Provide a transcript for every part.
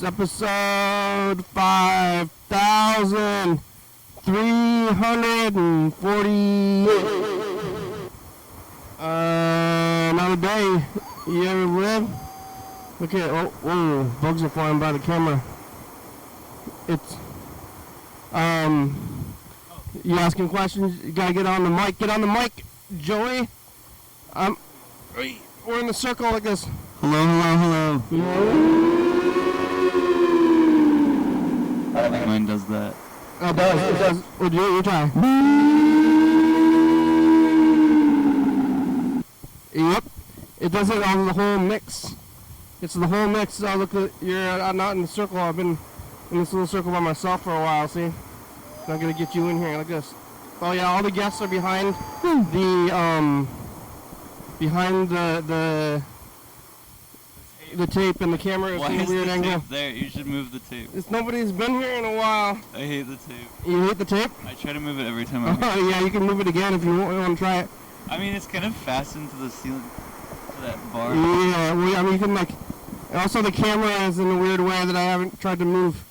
It's episode 5340. Another day. You ever live? Look at, oh, whoa, bugs are flying by the camera. It's, you asking questions? You gotta get on the mic. Get on the mic, Joey. We're in a circle like this. Hello, hello, hello. I don't think mine does that. Oh, it does. It does. Well, you try. Yep. It does it on the whole mix. It's the whole mix. Look, I'm not in the circle. I've been in this little circle by myself for a while. See? I'm gonna get you in here like this. Oh yeah, all the guests are behind the tape, and the camera is in a weird angle. Tape there? You should move the tape. Nobody's been here in a while. I hate the tape. You hate the tape? I try to move it every time I'm here. Oh yeah, you can move it again if you want to try it. I mean, it's kind of fastened to the ceiling, to that bar. Yeah, well, I mean, you can also the camera is in a weird way that I haven't tried to move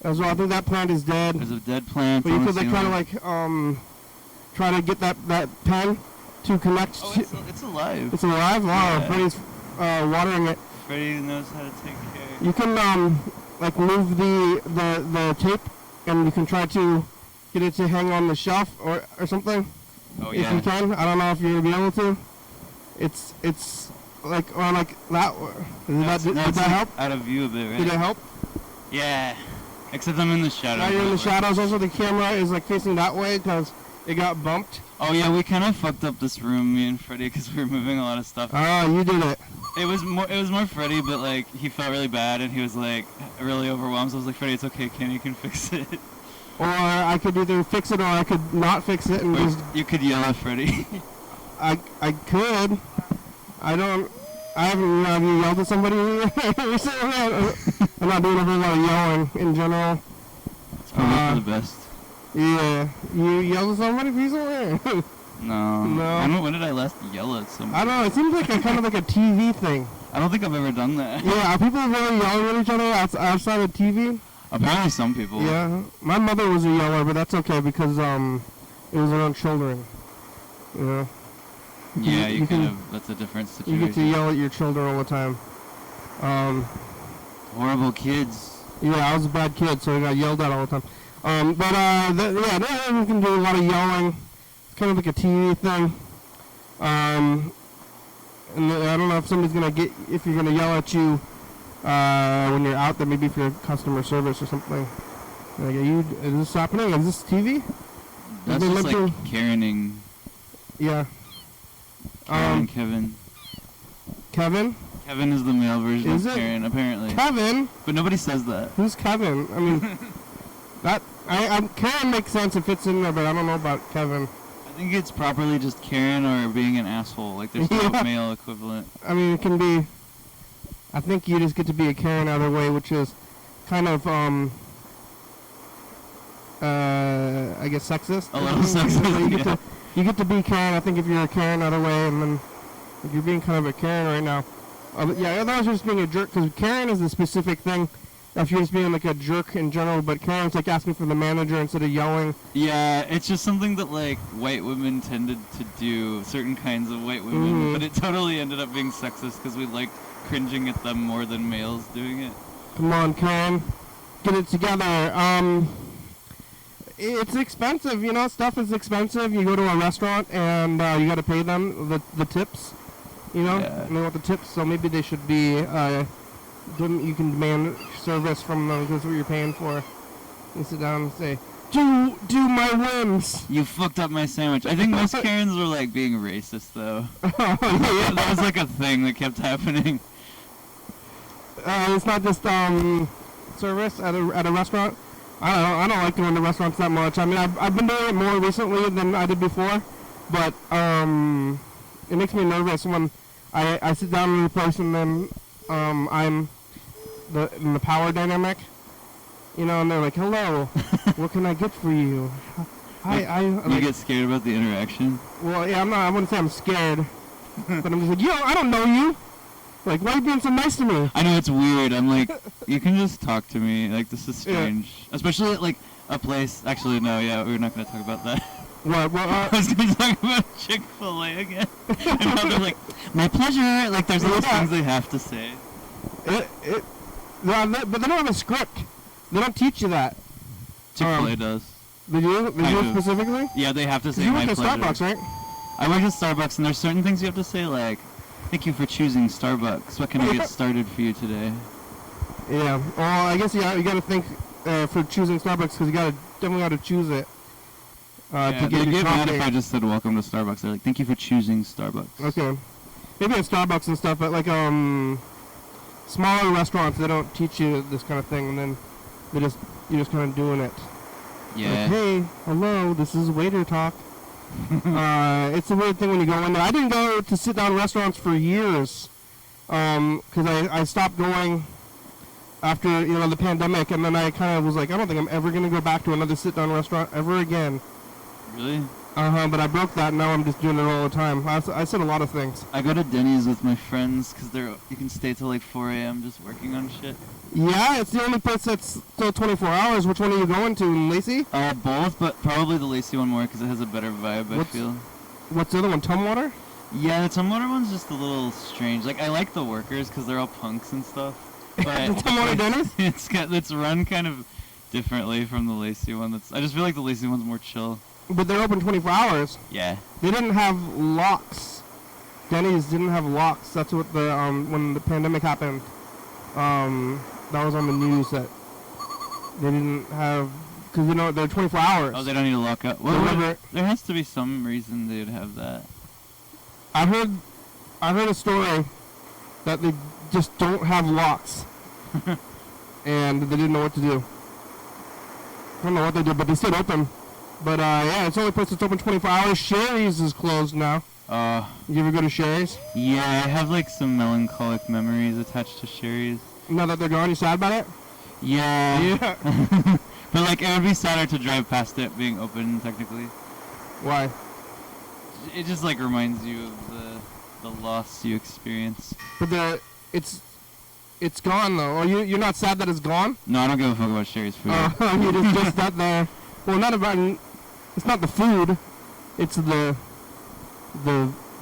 as well. I think that plant is dead. There's a dead plant. But you could try to get that pen to connect. Oh, it's alive. It's alive? Wow, Yeah. Freddie's watering it. Freddie knows how to take care. You can move the tape, and you can try to get it to hang on the shelf or something. Oh If yeah. you can. I don't know if you're gonna be able to. It's like on like that. Did that help? Out of view a bit, right? Did it help? Yeah. Except I'm in the shadows. Now you're in the shadows. Also, the camera is like facing that way because it got bumped. Oh yeah, we kind of fucked up this room, me and Freddie, because we were moving a lot of stuff. Oh, you did it. It was more Freddie, but like he felt really bad and he was like really overwhelmed. So I was like, Freddie, it's okay, Kenny can fix it. Or I could either fix it or I could not fix it and just. You could yell at Freddie. I could. I haven't have you yelled at somebody recently? I'm not doing a whole lot of yelling in general. It's probably for the best. Yeah. You yelled at somebody recently? No. No. I don't know, when did I last yell at somebody? I don't know. It seems like kind of like a TV thing. I don't think I've ever done that. Yeah. Are people really yelling at each other outside of TV? Apparently some people. Yeah. My mother was a yeller, but that's okay because it was around children. You know. Yeah, you kind of, that's a different situation. You get to yell at your children all the time. Horrible kids. Yeah, I was a bad kid, so I got yelled at all the time. You can do a lot of yelling. It's kind of like a TV thing. And I don't know if somebody's if you're gonna yell at you when you're out there, maybe if you're customer service or something. Like, is this happening? Is this TV? That's just like Karening. Yeah. Kevin. Kevin? Kevin is the male version Is of it? Karen, apparently. Kevin? But nobody says that. Who's Kevin? I mean, Karen makes sense. It fits in there, but I don't know about Kevin. I think it's properly just Karen or being an asshole. Like, there's no male equivalent. I mean, it can be. I think you just get to be a Karen either way, which is kind of, I guess sexist. A little sexist, You get to be Karen, I think, if you're a Karen either way, and then if you're being kind of a Karen right now. Otherwise you're just being a jerk, because Karen is a specific thing. If you're just being like a jerk in general, but Karen's like asking for the manager instead of yelling. Yeah, it's just something that like white women tended to do, certain kinds of white women, but it totally ended up being sexist because we like cringing at them more than males doing it. Come on, Karen, get it together. It's expensive, stuff is expensive. You go to a restaurant and you got to pay them the tips, Yeah. And they want the tips, so maybe they should be, you can demand service from them because that's what you're paying for. You sit down and say, do my whims. You fucked up my sandwich. I think most Karens were like being racist though. Yeah. That was like a thing that kept happening. It's not just service at a restaurant. I don't like going to restaurants that much. I mean, I've been doing it more recently than I did before, but it makes me nervous when I sit down in a place and then I'm in the power dynamic, and they're like, "Hello, what can I get for you?" You get scared about the interaction? Well, yeah, I wouldn't say I'm scared, but I'm just like, "Yo, I don't know you." Like, why are you being so nice to me? I know it's weird. I'm like, you can just talk to me. Like, this is strange. Yeah. Especially at, like, a place. Actually, no, yeah, we're not going to talk about that. What? I was going to talk about Chick-fil-A again. And now they're like, my pleasure. Like, there's all those things they have to say. But they don't have a script. They don't teach you that. Chick-fil-A does. They do? They do specifically? Yeah, they have to say you my work pleasure. at Starbucks, right? I work at Starbucks, and there's certain things you have to say, like, thank you for choosing Starbucks. What can I get started for you today? Yeah. Well, I guess you got to think for choosing Starbucks because you definitely got to choose it. To get mad if I just said welcome to Starbucks. They're like, thank you for choosing Starbucks. Okay. Maybe at Starbucks and stuff, but like smaller restaurants, they don't teach you this kind of thing, and then you're just kind of doing it. Yeah. Like, hey, hello, this is waiter talk. It's a weird thing when you go in there. I didn't go to sit-down restaurants for years because I stopped going after the pandemic, and then I kind of was like, I don't think I'm ever going to go back to another sit-down restaurant ever again. Really? But I broke that, and now I'm just doing it all the time. I said a lot of things. I go to Denny's with my friends because you can stay till like 4 a.m. just working on shit. Yeah, it's the only place that's still 24 hours. Which one are you going to, Lacey? Both, but probably the Lacey one more because it has a better vibe, I feel. What's the other one, Tumwater? Yeah, the Tumwater one's just a little strange. Like, I like the workers because they're all punks and stuff. But the Tumwater Denny's? It's run kind of differently from the Lacey one. I just feel like the Lacey one's more chill. But they're open 24 hours. Yeah. They didn't have locks. Denny's didn't have locks. That's what when the pandemic happened. That was on the news that they didn't have, because they're 24 hours. Oh, they don't need to lock up. Well, there has to be some reason they'd have that. I heard a story that they just don't have locks, and they didn't know what to do. I don't know what they did, but they stayed open. But yeah, it's the only place that's open 24 hours. Sherry's is closed now. You ever go to Sherry's? Yeah, I have like some melancholic memories attached to Sherry's. Now that they're gone, you sad about it? Yeah. Yeah. But like, it would be sadder to drive past it being open, technically. Why? It just like reminds you of the loss you experienced. But it's gone though. Or you're not sad that it's gone? No, I don't give a fuck about Sherry's food. It's just that there. Well, not about. It's not the food. It's the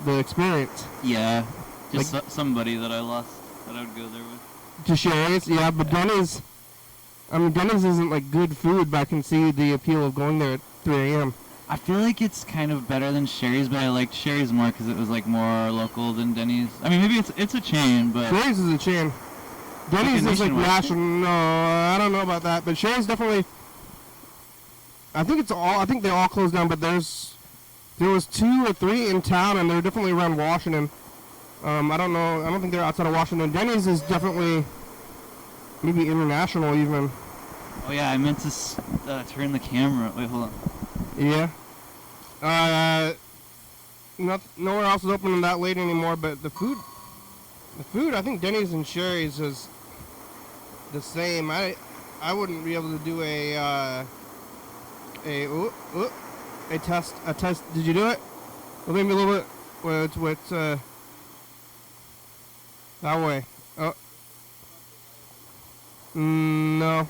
experience. Yeah. Just like, somebody that I lost that I would go there with. To Sherry's, yeah, but Denny's. I mean, Denny's isn't like good food, but I can see the appeal of going there at 3 a.m. I feel like it's kind of better than Sherry's, but I liked Sherry's more because it was like more local than Denny's. I mean, maybe it's a chain, but Sherry's is a chain. Denny's is like national. No, I don't know about that, but Sherry's definitely. I think they all closed down, but there was 2 or 3 in town, and they're definitely around Washington. I don't know. I don't think they're outside of Washington. Denny's is definitely maybe international even. Oh yeah, I meant to turn the camera. Wait, hold on. Yeah. Nowhere else is open that late anymore. But the food. I think Denny's and Sherry's is the same. I wouldn't be able to do a test. Did you do it? Well, maybe a little bit. What's that way? Oh. No.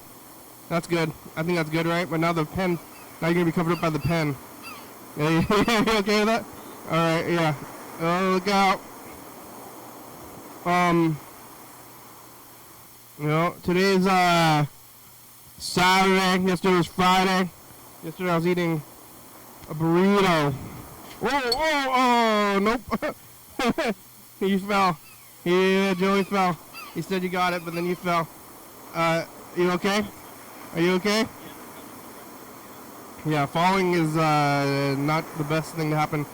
That's good. I think that's good, right? But now the pen. Now you're gonna be covered up by the pen. Yeah, you okay with that? All right. Yeah. Oh, look out. Today's Saturday. Yesterday was Friday. Yesterday I was eating a burrito. Oh, nope. You fell. Yeah, Joey fell. He said you got it, but then you fell. You okay? Are you okay? Yeah, falling is not the best thing to happen.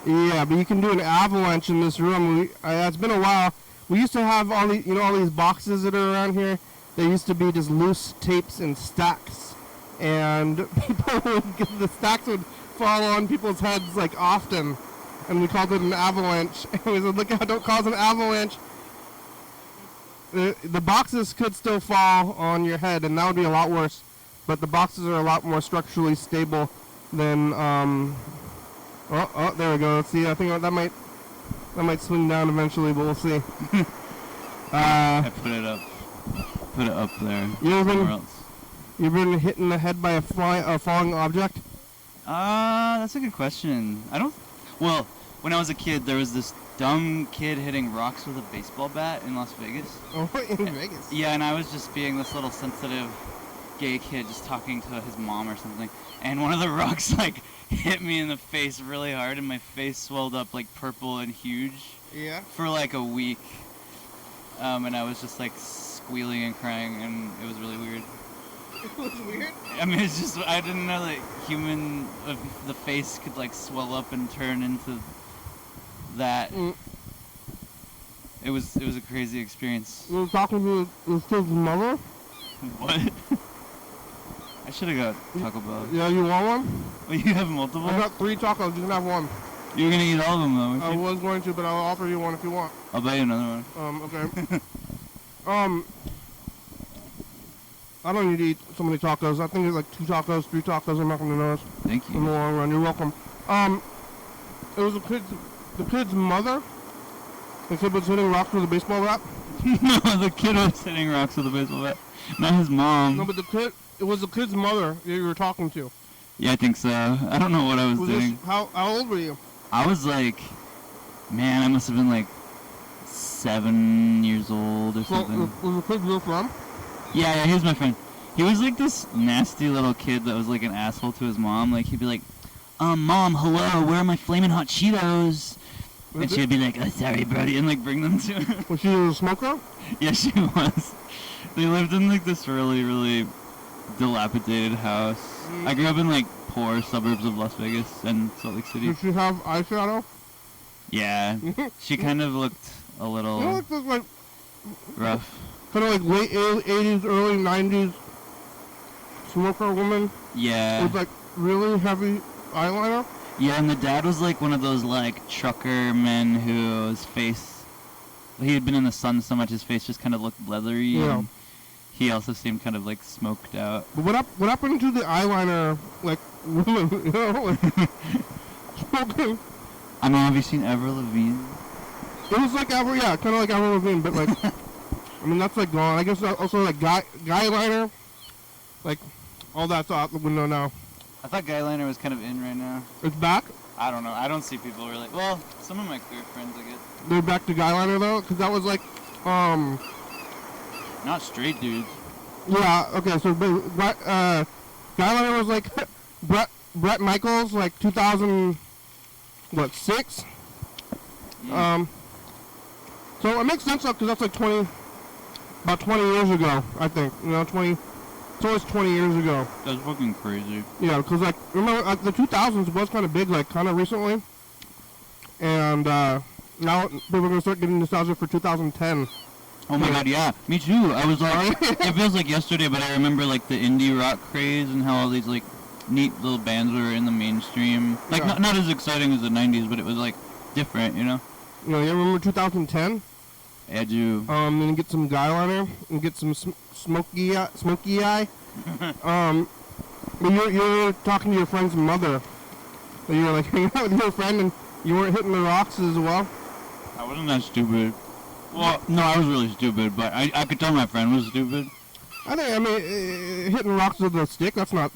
Yeah, but you can do an avalanche in this room. It's been a while. We used to have all these boxes that are around here. They used to be just loose tapes in stacks, and the stacks would fall on people's heads like often, and we called it an avalanche. And we said, "Look out! Don't cause an avalanche." The boxes could still fall on your head, and that would be a lot worse. But the boxes are a lot more structurally stable than. Oh, there we go. See, I think that might That might swing down eventually, but we'll see. I put it up. Put it up there. Somewhere else. You ever been hit in the head by a falling object? That's a good question. Well, when I was a kid, there was this dumb kid hitting rocks with a baseball bat in Las Vegas. Oh, in Vegas? Yeah, and I was just being this little sensitive gay kid just talking to his mom or something. And one of the rocks, like, hit me in the face really hard, and my face swelled up, like, purple and huge. Yeah? For, like, a week. And I was just, like, squealing and crying, and it was really weird. It was weird? I mean, it's just, I didn't know that the face could, like, swell up and turn into that. It was a crazy experience. You were talking to this kid's mother? What? I should have got Taco Bell. Yeah, you want one? Well, you have multiple? I got 3 tacos, you can have one. You're gonna eat all of them, though. I was going to, but I'll offer you one if you want. I'll buy you another one. Okay. I don't need to eat so many tacos. I think it's like 2 tacos, 3 tacos. I'm not going to notice. Thank you. In the long run, you're welcome. It was the kid's mother. The kid was hitting rocks with a baseball bat. No, the kid was hitting rocks with a baseball bat. Not his mom. No, but it was the kid's mother that you were talking to. Yeah, I think so. I don't know what I was doing. How old were you? I was like, man, I must have been like 7 years old or something. Was the kid your friend? Yeah, he was my friend. He was like this nasty little kid that was like an asshole to his mom. Like, he'd be like, Mom, hello, where are my flaming hot Cheetos? And she'd be like, oh, sorry, Brody, and like bring them to her. Was she a smoker? Yeah, she was. They lived in like this really, really dilapidated house. I grew up in like poor suburbs of Las Vegas and Salt Lake City. Did she have eyeshadow? Yeah. She kind of looked a little like rough. Kind of like late 80s, early 90s smoker woman. Yeah. With like really heavy eyeliner. Yeah, and the dad was like one of those like trucker men whose face, he had been in the sun so much his face just kind of looked leathery. Yeah. And he also seemed kind of like smoked out. But what happened to the eyeliner like woman? You know, like smoking. I mean, have you seen Avril Lavigne? It was like kind of like Avril Lavigne, but like, I mean that's like gone. I guess also like guy liner, like all that's out the window now. I thought guy liner was kind of in right now. It's back? I don't know. I don't see people really. Well, some of my queer friends, I guess. They're back to guy liner though, because that was like, not straight dudes. Yeah. Okay. So, guy liner was like Brett Michaels, like 2006. Yeah. So it makes sense though, because that's like about 20 years ago, I think. You know, 20. So it's 20 years ago. That's fucking crazy. Yeah, because like remember the 2000s was kind of big, like kind of recently, and now people are gonna start getting nostalgia for 2010. Oh my god, yeah, me too. I was like, it feels like yesterday, but I remember like the indie rock craze and how all these like neat little bands were in the mainstream. Like not as exciting as the 90s, but it was like different, you know. You know, you remember 2010? Yeah, I do. Then get some guy liner and get some smoky eye. When you were talking to your friend's mother, you were like hanging out with your friend and you weren't hitting the rocks as well. I wasn't that stupid. Well, no, I was really stupid, but I could tell my friend was stupid. I mean, hitting rocks with a stick, that's kind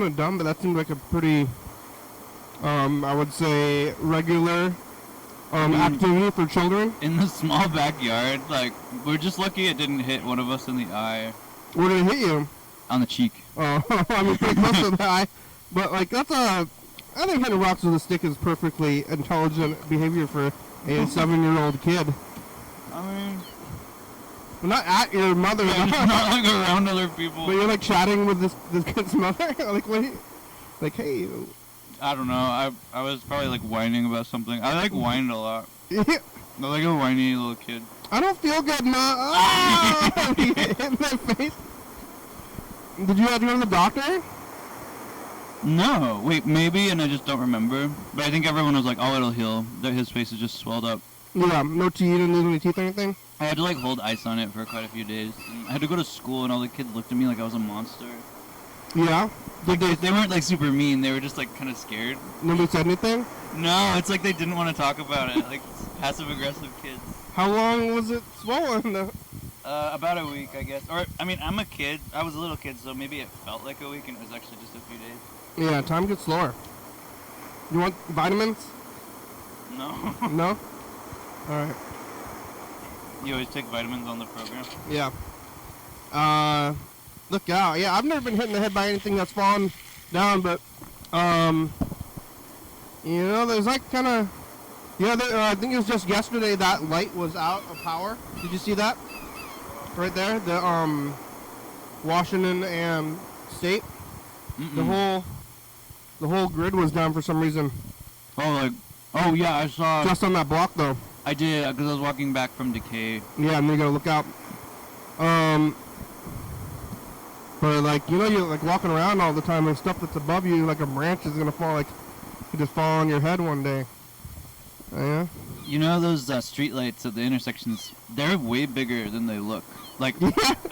of dumb, but that seemed like a pretty, I would say, regular activity for children. In the small backyard, like, we're just lucky it didn't hit one of us in the eye. Where did it hit you? On the cheek. Oh, I mean, pretty close to the eye. But, like, I think hitting rocks with a stick is perfectly intelligent behavior for a 7-year-old kid. I mean... Not at your mother. Yeah, not like around other people. But you're, like, chatting with this kid's mother? Like, what? Like, hey... I don't know. I was probably like whining about something. I like whined a lot. Yeah. I'm like a whiny little kid. I don't feel good, Ma. Ah! He hit in my face. Did you have to go to the doctor? No. Wait, maybe, and I just don't remember. But I think everyone was like, oh, it'll heal. That his face is just swelled up. Yeah, no teeth, didn't lose any teeth or anything? I had to like hold ice on it for quite a few days. And I had to go to school and all the kids looked at me like I was a monster. Yeah. They weren't like super mean. They were just like kind of scared. Nobody said anything? No, it's like they didn't want to talk about it. Like passive aggressive kids. How long was it swollen though? About a week, I guess. Or I mean, I'm a kid. I was a little kid, so maybe it felt like a week, and it was actually just a few days. Yeah, time gets slower. You want vitamins? No. No? Alright. You always take vitamins on the program? Yeah. Look out. Yeah, I've never been hit in the head by anything that's fallen down, but, you know, there's like kind of, yeah, I think it was just yesterday that light was out of power. Did you see that? Right there? The, Washington and State. Mm-mm. The whole grid was down for some reason. Oh yeah, I saw. Just on that block though. I did, because I was walking back from Decay. Yeah, and you gotta look out. But like, you know, you're like walking around all the time and stuff that's above you, like a branch is gonna fall, like, you just fall on your head one day. Yeah. You know those street lights at the intersections? They're way bigger than they look. Like,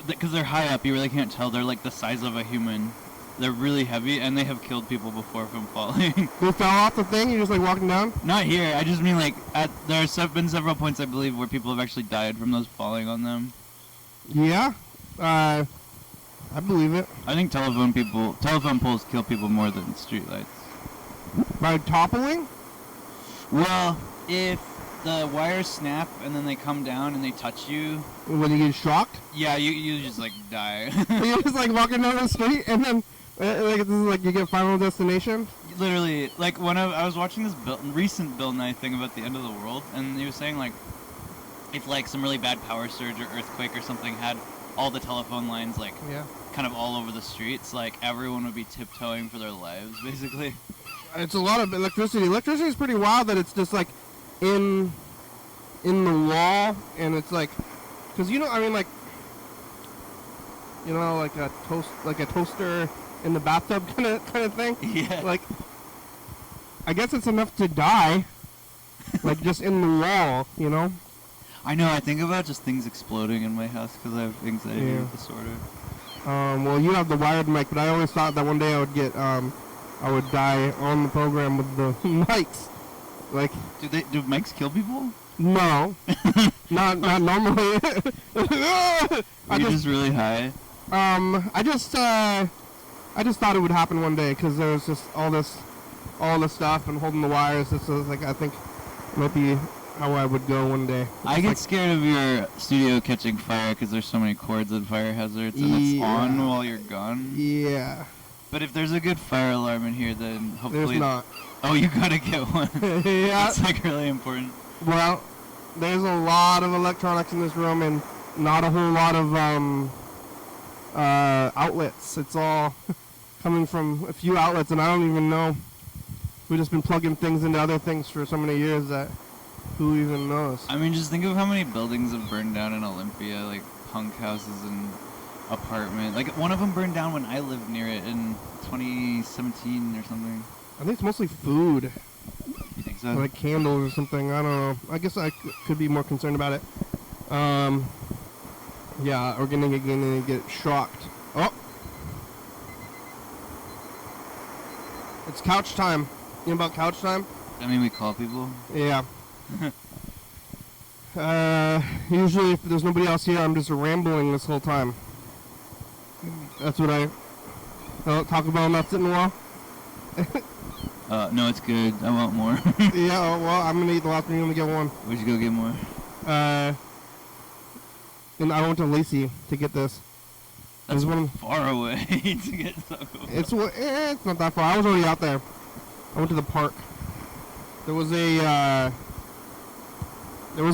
because they're high up, you really can't tell. They're like the size of a human. They're really heavy, and they have killed people before from falling. They fell off the thing? You're just like walking down? Not here. I just mean like there have been several points, I believe, where people have actually died from those falling on them. Yeah. I believe it. I think telephone poles kill people more than streetlights. By toppling? Well, if the wires snap and then they come down and they touch you. When you get shocked? Yeah, you just like die. You're just like walking down the street and then like this is like you get Final Destination? Literally, like I was watching this recent Bill Nye thing about the end of the world, and he was saying like if like some really bad power surge or earthquake or something had all the telephone lines like kind of all over the streets, like everyone would be tiptoeing for their lives basically. It's a lot of electricity. Electricity is pretty wild that it's just like in the wall, and it's like, because you know, I mean, like, you know, like a toaster in the bathtub kind of thing. Yeah. Like, I guess it's enough to die, like just in the wall, you know. I know. I think about just things exploding in my house because I have anxiety disorder. Well, you have the wired mic, but I always thought that one day I would get I would die on the program with the mics. Like, do mics kill people? No, not normally. You're just really high. I just thought it would happen one day because there was just all this stuff and holding the wires. This was like, I think it might be how I would go one day. I get scared of your studio catching fire because there's so many cords and fire hazards, and it's on while you're gone. Yeah. But if there's a good fire alarm in here, then hopefully... There's not. Oh, you gotta get one. Yeah. It's like really important. Well, there's a lot of electronics in this room and not a whole lot of outlets. It's all coming from a few outlets, and I don't even know. We've just been plugging things into other things for so many years that who even knows? I mean, just think of how many buildings have burned down in Olympia, like punk houses and apartment. Like one of them burned down when I lived near it in 2017 or something. I think it's mostly food. You think so? Like candles or something. I don't know. I guess I could be more concerned about it. Yeah, we're gonna get shocked. Oh, it's couch time. You know about couch time? I mean, we call people. Yeah. Usually if there's nobody else here, I'm just rambling this whole time. That's what I Taco Bell not sitting well. No, it's good. I want more. Yeah, well, I'm gonna eat the last one. You're gonna get one. We should go get more. And I went to Lacey to get this. That's far away to get Taco Bell. It's not that far. I was already out there. I went to the park. There was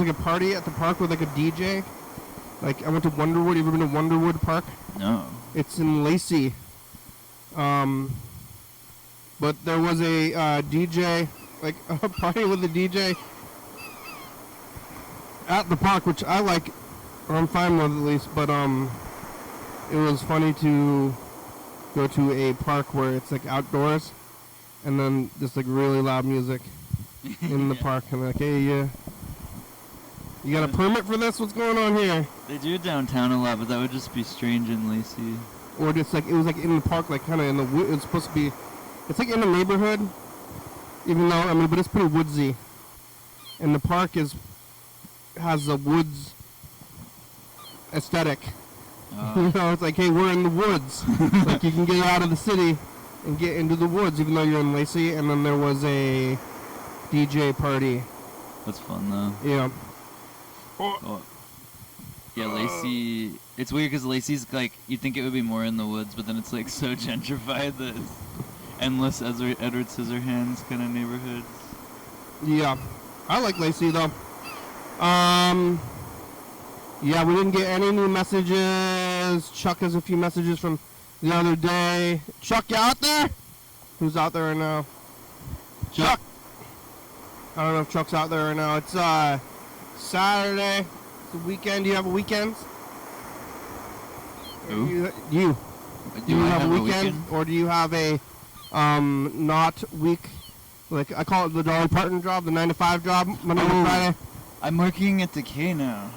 like a party at the park with like a DJ. Like I went to Wonderwood. You ever been to Wonderwood Park? No. It's in Lacey. But there was a DJ, like a party with a DJ at the park, which I like, or I'm fine with at least. But it was funny to go to a park where it's like outdoors, and then just like really loud music in the park, and like, hey, you got a permit for this? What's going on here? They do it downtown a lot, but that would just be strange in Lacey. or just like it was like in the park, like kind of in the wood. It's supposed to be, it's like in the neighborhood, even though I mean, but it's pretty woodsy, and the park has a woods aesthetic. You know, it's like, hey, we're in the woods. Like you can get out of the city and get into the woods, even though you're in Lacey. And then there was a DJ party. That's fun though. Yeah. Oh. Yeah, Lacey. It's weird because Lacey's like, you'd think it would be more in the woods, but then it's like so gentrified that it's endless Edward Scissorhands kind of neighborhoods. Yeah, I like Lacey though. Yeah, we didn't get any new messages. Chuck has a few messages from the other day. Chuck, you out there? Who's out there right now? Chuck. I don't know if Chuck's out there right now. It's Saturday. It's the weekend. Do you have a weekend? Who? You. Do I have a weekend? Or do you have a not week? Like I call it the Dolly Parton job, the 9-to-5 job, Monday to Friday. I'm working at Decay now.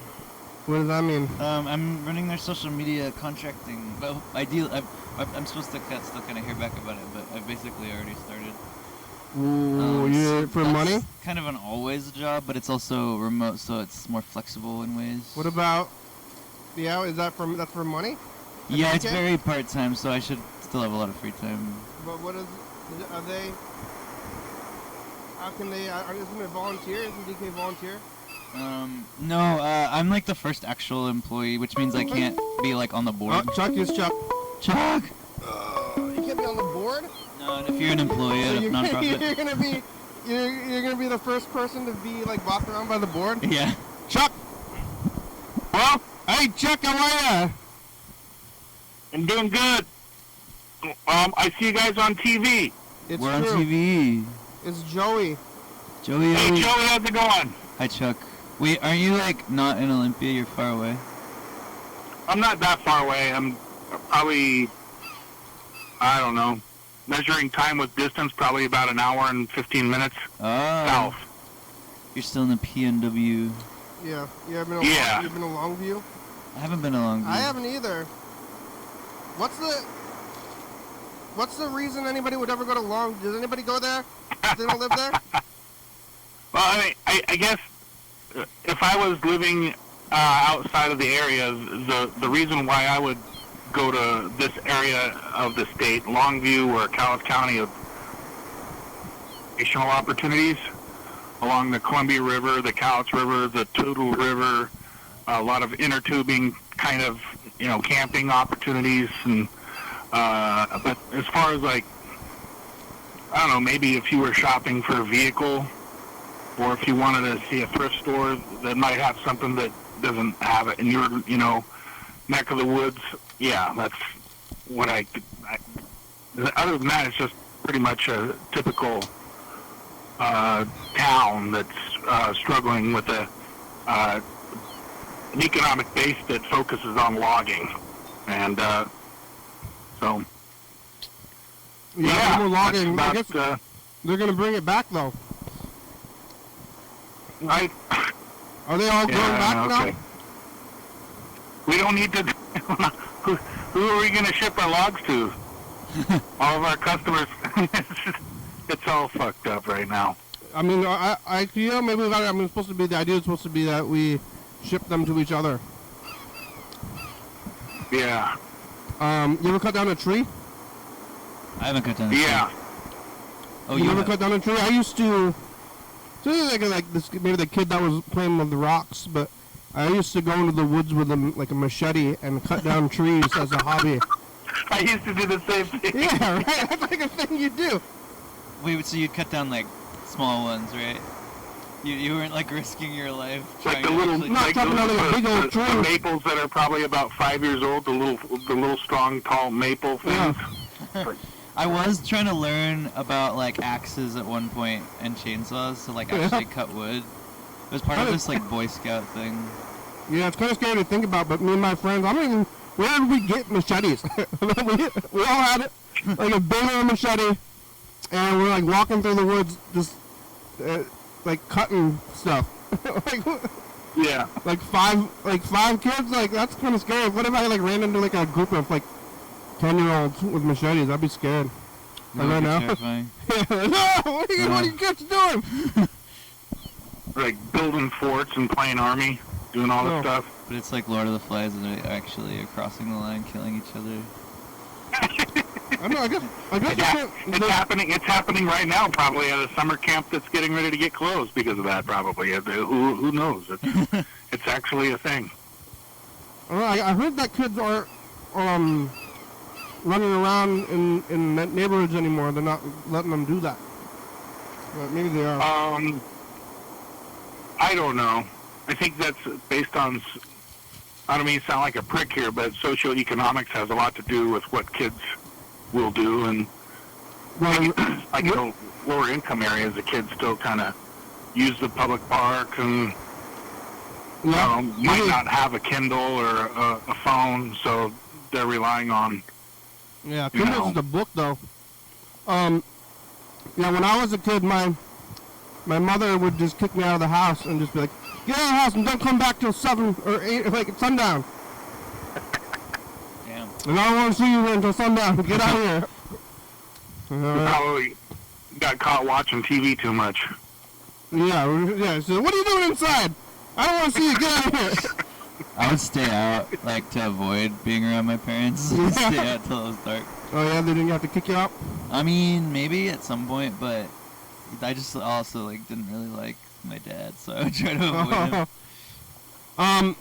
What does that mean? I'm running their social media contracting. Well, I'm supposed to still kind of hear back about it, but I've basically already started. Ooh, so for money? Kind of an always job, but it's also remote, so it's more flexible in ways. What about? Yeah, that's for money? Yeah, it's very part-time, so I should still have a lot of free time. But what are they? How can they? Isn't it volunteer? Isn't DK volunteer? No, I'm like the first actual employee, which means I can't be like on the board. Oh, Chuck, here's Chuck. Chuck! You can't be on the board? No, and if you're an employee at a nonprofit. You're gonna be the first person to be like bossed around by the board? Yeah. Chuck! Well, hey Chuck, how are ya? I'm doing good. I see you guys on TV. We're on TV. It's Joey. Joey. Hey, Joey, how's it going? Hi, Chuck. Wait, aren't you like not in Olympia? You're far away. I'm not that far away. I'm probably, I don't know, measuring time with distance, probably about an hour and 15 minutes south. You're still in the PNW. Yeah. You've been to Longview? I haven't been to Longview. I haven't either. What's the reason anybody would ever go to Longview? Does anybody go there? They don't live there? Well, I guess if I was living outside of the area, the reason why I would go to this area of the state, Longview or Calhoun County, of educational opportunities along the Columbia River, the Cowlitz River, the Toutle River, a lot of inner tubing kind of, camping opportunities. And but as far as like, I don't know, maybe if you were shopping for a vehicle, or if you wanted to see a thrift store that might have something that doesn't have it in your, neck of the woods, yeah, that's what I other than that, it's just pretty much a typical town that's struggling with an economic base that focuses on logging. And so... Yeah, more logging. About, I guess they're going to bring it back, though. Are they all going back now? We don't need to... who are we going to ship our logs to? All of our customers. It's all fucked up right now. I mean, maybe we got it. I mean, it's supposed to be, the idea is supposed to be that we ship them to each other. Yeah. You ever cut down a tree? I haven't cut down a tree. Yeah. Oh, you ever cut down a tree? I used to... So like this, maybe the kid that was playing with the rocks, but I used to go into the woods with a machete and cut down trees as a hobby. I used to do the same thing. Yeah, right? That's like a thing you do. Wait, so you'd cut down like small ones, right? You weren't like risking your life Like trying the to little, actually... like a big old tree. the maples that are probably about 5 years old, the little strong, tall maple things. Yeah. I was trying to learn about like axes at one point and chainsaws to like actually cut wood. It was part of this like Boy Scout thing. Yeah, it's kind of scary to think about, but me and my friends, where did we get machetes? we all had it, like a big old machete, and we're like walking through the woods, just like cutting stuff. Yeah. Like five kids, like that's kind of scary. What if I like ran into like a group of like 10-year-olds with machetes. I'd be scared. That would be terrifying. No, what are you kids doing? Like building forts and playing army, doing all this stuff. But it's like Lord of the Flies, and they actually are crossing the line, killing each other. I know. I guess It's happening right now, probably at a summer camp that's getting ready to get closed because of that. Probably. Who knows? It's actually a thing. I heard that kids aren't running around in neighborhoods anymore. They're not letting them do that. But maybe they are. I don't know. I think that's based on. I don't mean to sound like a prick here, but socioeconomics has a lot to do with what kids will do, and like in lower income areas, the kids still kind of use the public parks and might not have a Kindle or a phone, so they're relying on. Yeah, Kindle's the book though. When I was a kid, my mother would just kick me out of the house and just be like, "Get out of the house and don't come back till 7 or 8, like at sundown." Damn. And I don't want to see you until sundown. Get out of here. You probably got caught watching TV too much. Yeah. So what are you doing inside? I don't want to see you. Get out of here. I would stay out, like, to avoid being around my parents. Stay out till it was dark. Oh yeah, they didn't have to kick you out? I mean, maybe at some point, but I just also, like, didn't really like my dad, so I would try to avoid him.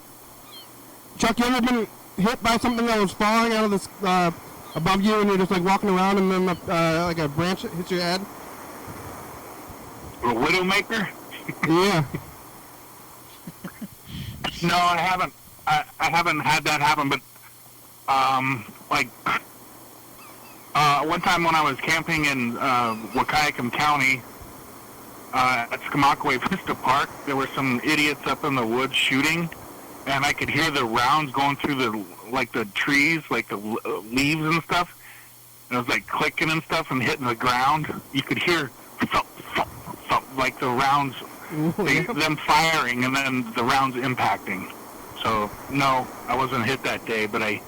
Chuck, you ever been hit by something that was falling out of this above you, and you're just like walking around, and then like a branch hits your head? A widowmaker? Yeah. No, I haven't. I haven't had that happen, but one time when I was camping in Wahkiakum County at Skamakawe Vista Park, there were some idiots up in the woods shooting, and I could hear the rounds going through the trees, like the leaves and stuff. And it was like clicking and stuff and hitting the ground. You could hear thump, thump, thump, like the rounds, them firing, and then the rounds impacting. So no, I wasn't hit that day, but I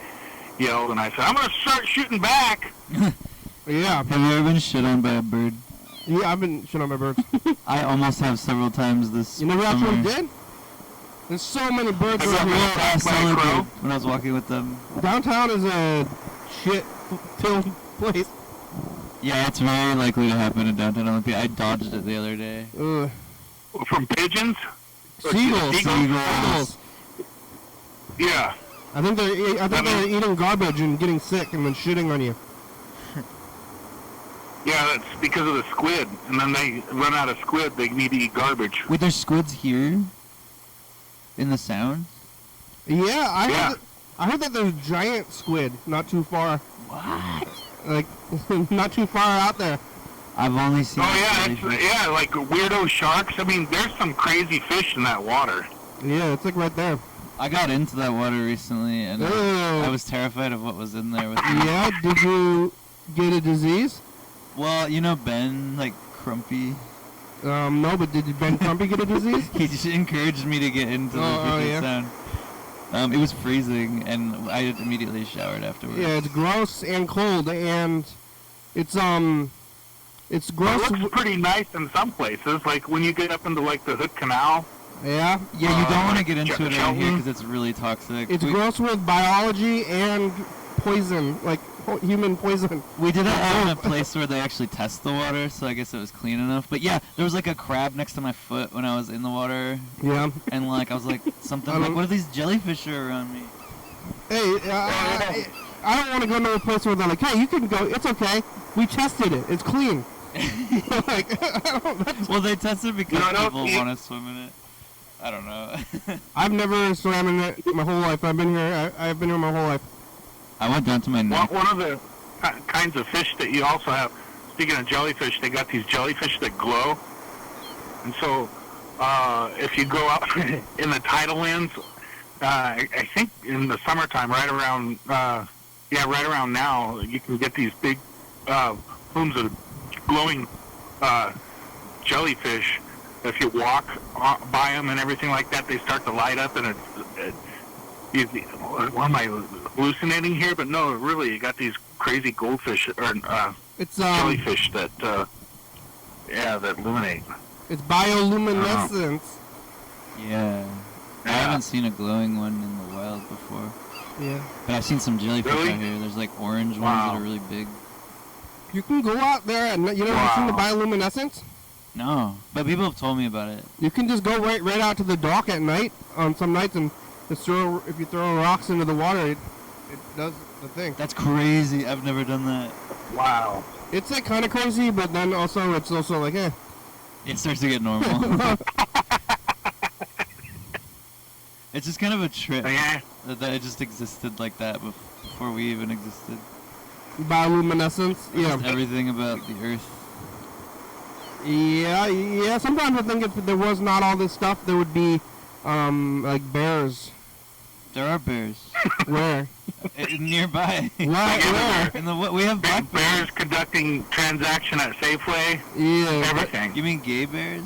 yelled and I said, "I'm going to start shooting back." Yeah. Have you ever been shit on by a bird? Yeah, I've been shit on my birds. I almost have several times this You never summer. actually did? There's so many birds Have you around ever here. been I attacked by a slowly crow? did when I was walking with them. Downtown is a shit-filled place. Yeah, it's very likely to happen in downtown Olympia. I dodged it the other day. From pigeons? Or Seagulls. Seagulls. Yeah. I think they're eating garbage and getting sick and then shitting on you. Yeah, that's because of the squid. And then they run out of squid, they need to eat garbage. Wait, there's squids here? In the Sound? Yeah, I heard that there's giant squid not too far. What? Like, not too far out there. I've only seen... Like weirdo sharks. I mean, there's some crazy fish in that water. Yeah, it's like right there. I got into that water recently, and I was terrified of what was in there with me. Yeah, did you get a disease? Well, you know Ben, like, Crumpy? No, but did Ben Crumpy get a disease? He just encouraged me to get into the Puget Sound. It was freezing, and I immediately showered afterwards. Yeah, it's gross and cold, and it's gross. It looks pretty nice in some places, like when you get up into like the Hood Canal. Yeah. Yeah, you don't want to get into it around here because it's really toxic. It's gross with biology and poison, like human poison. We did it out in a place where they actually test the water, so I guess it was clean enough. But yeah, there was like a crab next to my foot when I was in the water. Yeah. And like I was like something like, what are these jellyfish are around me? Hey, I don't want to go to a place where they're like, hey, you can go. It's okay. We tested it. It's clean. Like, well, they tested because people want to swim in it. I don't know. I've never swam in it my whole life. I've been here. I've been here my whole life. I went down to my neck. One of the kinds of fish that you also have, speaking of jellyfish, they got these jellyfish that glow. And so if you go out in the tidal winds, I think in the summertime, right around now, you can get these big plumes of glowing jellyfish. If you walk by them and everything like that, they start to light up, and one of my hallucinating here, but no, really, you got these crazy goldfish or It's jellyfish that that illuminate. It's bioluminescence. Yeah. I haven't seen a glowing one in the wild before. Yeah. But I've seen some jellyfish Really? out here. There's like orange ones that are really big. You can go out there and you never seen the bioluminescence? No, but people have told me about it. You can just go right out to the dock at night on some nights and just if you throw rocks into the water, it does the thing. That's crazy. I've never done that. Wow. It's like kind of crazy, but then also it's also like, eh. It starts to get normal. It's just kind of a trip that it just existed like that before we even existed. Bioluminescence, yeah. Just everything about the Earth. Yeah. Sometimes I think if there was not all this stuff, there would be, like bears. There are bears. Where? Nearby. Where? We have black bears conducting transaction at Safeway. Yeah. Everything. You mean gay bears?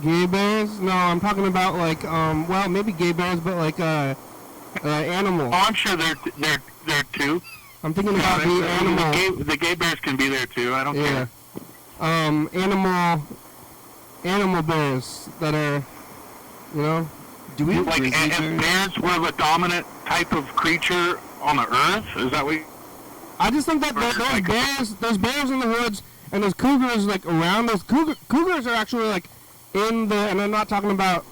Gay bears? No, I'm talking about like, well, maybe gay bears, but like, animals. Oh, I'm sure they're too. I'm thinking about the animal. The gay bears can be there too. I don't care. Animal bears that are, Do we have like grizzly if bears? bears were the dominant type of creature on the earth? Is that what? I just think that there's bears in the woods, and there's cougars like around. Those cougars are actually like in the, and I'm not talking about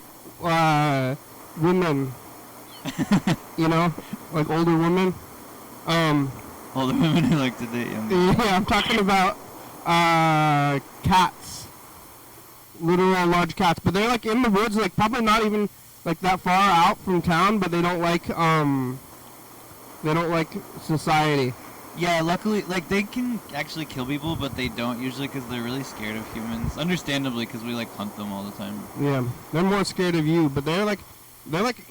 women, like older women. Older women who like to date younger. Yeah, I'm talking about cats, literal large cats, but they're like in the woods, like probably not even like that far out from town, but they don't like society. Yeah, luckily, like, they can actually kill people, but they don't usually because they're really scared of humans. Understandably, because we, like, hunt them all the time. Yeah, they're more scared of you, but they're like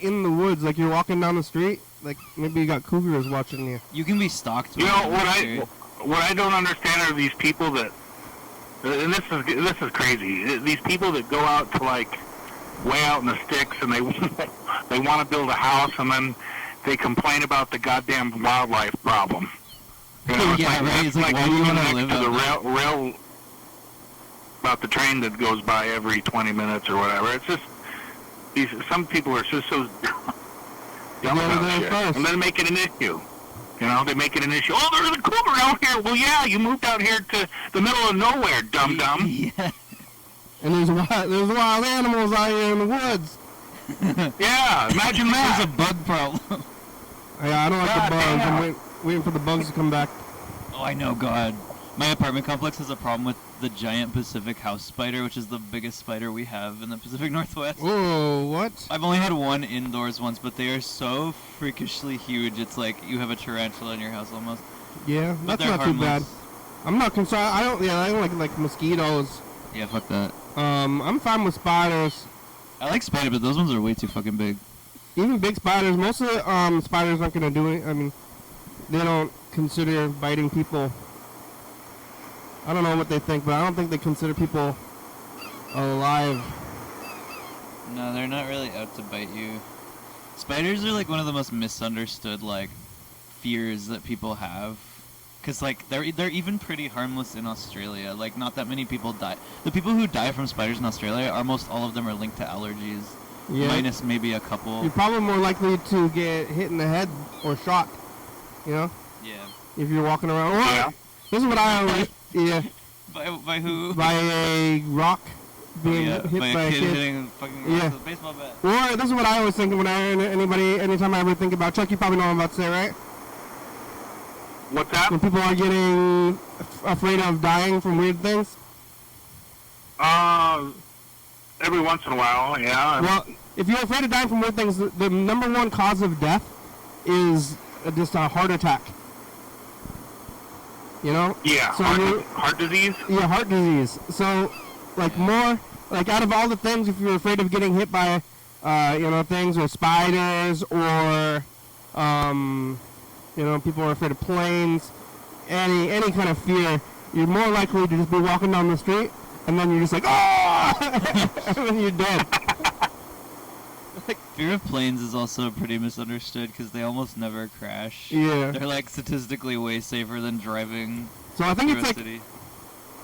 in the woods, like you're walking down the street, like maybe you got cougars watching you. You can be stalked. You know what I don't understand are these people that, and this is crazy. These people that go out to like way out in the sticks and they want to build a house and then they complain about the goddamn wildlife problem. You know, right. It's like, why do you want to live to the out there? rail about the train that goes by every 20 minutes or whatever. It's just some people are just so dumb about shit, and then make it an issue. They make it an issue. Oh, there's a cougar out here. Well, yeah, you moved out here to the middle of nowhere, dum-dum. Yeah. And there's wild animals out here in the woods. Yeah, imagine that. There's a bug problem. Yeah, I don't like the bugs. I'm waiting for the bugs to come back. Oh, I know, God. My apartment complex has a problem with the giant Pacific house spider, which is the biggest spider we have in the Pacific Northwest. Whoa, what? I've only had one indoors once, but they are so freakishly huge. It's like you have a tarantula in your house almost. Yeah, But that's not harmless. too bad. I'm not concerned. I don't like mosquitoes. Yeah, fuck that. I'm fine with spiders. I like spiders, but those ones are way too fucking big. Even big spiders. Most of the spiders aren't gonna do it. I mean, they don't consider biting people. I don't know what they think, but I don't think they consider people alive. No, they're not really out to bite you. Spiders are like one of the most misunderstood like fears that people have, because like they're even pretty harmless in Australia. Like not that many people die. The people who die from spiders in Australia, almost all of them are linked to allergies. Yeah. Minus maybe a couple. You're probably more likely to get hit in the head or shot. Yeah. If you're walking around. Yeah. This is what I always. Yeah. By who? By a rock being hit by a kid. Hitting a fucking rock with a baseball bat. Or this is what I always think when anytime I ever think about Chuck. You probably know what I'm about to say, right? What's that? When people are getting afraid of dying from weird things. Every once in a while, yeah. Well, if you're afraid of dying from weird things, the number one cause of death is just a heart attack. Yeah, So heart disease? Yeah, heart disease. So, out of all the things, if you're afraid of getting hit by, things or spiders or, people are afraid of planes, any kind of fear, you're more likely to just be walking down the street and then you're just like, oh! And then you're dead. Fear of planes is also pretty misunderstood because they almost never crash. Yeah. They're like statistically way safer than driving So I think through it's a like, city.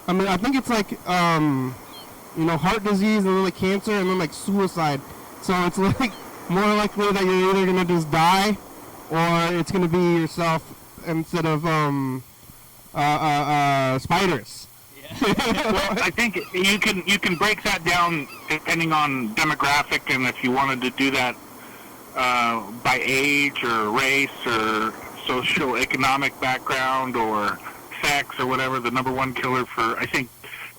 I mean, I think it's like, heart disease and then like cancer and then like suicide. So it's like more likely that you're either gonna just die or it's gonna be yourself instead of spiders. Well, I think you can break that down depending on demographic, and if you wanted to do that by age or race or socioeconomic background or sex or whatever. The number one killer for, I think,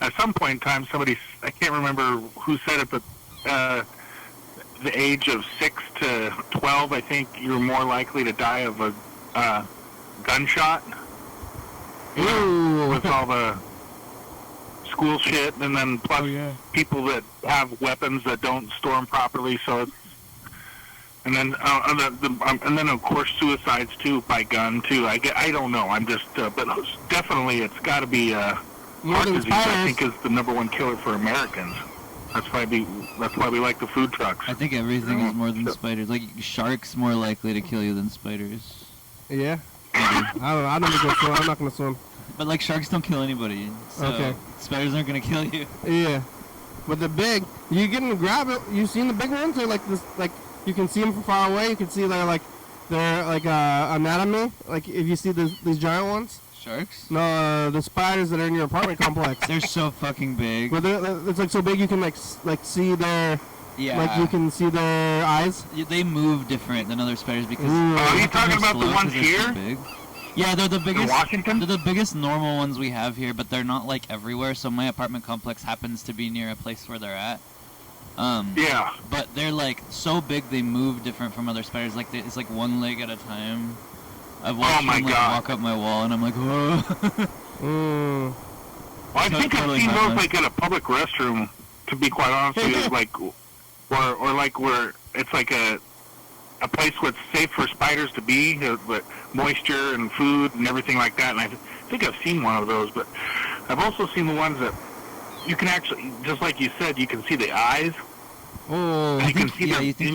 at some point in time, I can't remember who said it, but the age of 6 to 12, I think you're more likely to die of a gunshot. Ooh. With all the school shit, and then plus people that have weapons that don't store them properly. So, and then of course suicides too by gun too. I don't know. I'm just, but definitely it's got to be heart disease. I think is the number one killer for Americans. That's why we like the food trucks. I think everything is more than spiders. Like sharks more likely to kill you than spiders. Yeah. I don't know. I never go swim. I'm not gonna swim. But like sharks don't kill anybody, so spiders aren't gonna kill you. Yeah, but the big, you can grab it. You seen the big ones? They're like this, like you can see them from far away. You can see their anatomy. Like if you see these giant ones. Sharks? No, the spiders that are in your apartment complex. They're so fucking big. But it's like so big you can like see their. Yeah. Like you can see their eyes. They move different than other spiders because. Are you talking about the ones here? So big. Yeah, they're the biggest. In Washington? They're the biggest normal ones we have here, but they're not like everywhere. So my apartment complex happens to be near a place where they're at. Yeah. But they're like so big they move different from other spiders. Like it's like one leg at a time. I've watched them like walk up my wall, and I'm like, whoa. Well, I think I've seen those like in a public restroom. To be quite honest with you, like, or like where it's like a place where it's safe for spiders to be, but moisture and food and everything like that. And I think I've seen one of those, but I've also seen the ones that you can actually, just like you said, you can see the eyes. Oh, and you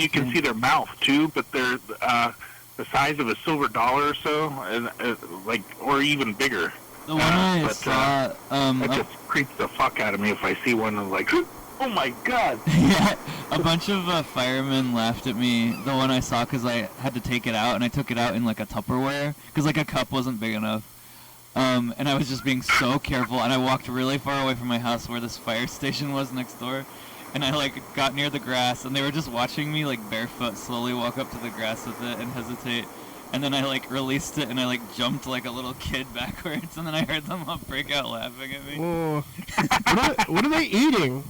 can see their mouth too, but they're the size of a silver dollar or so, and or even bigger. The one I saw, it just creeps the fuck out of me if I see one and like. Oh my god! Yeah, a bunch of firemen laughed at me, the one I saw, because I had to take it out, and I took it out in like a Tupperware, because like a cup wasn't big enough. And I was just being so careful, and I walked really far away from my house where this fire station was next door, and I like got near the grass, and they were just watching me like barefoot slowly walk up to the grass with it and hesitate. And then I like released it, and I like jumped like a little kid backwards, and then I heard them all break out laughing at me. Oh. What are they eating?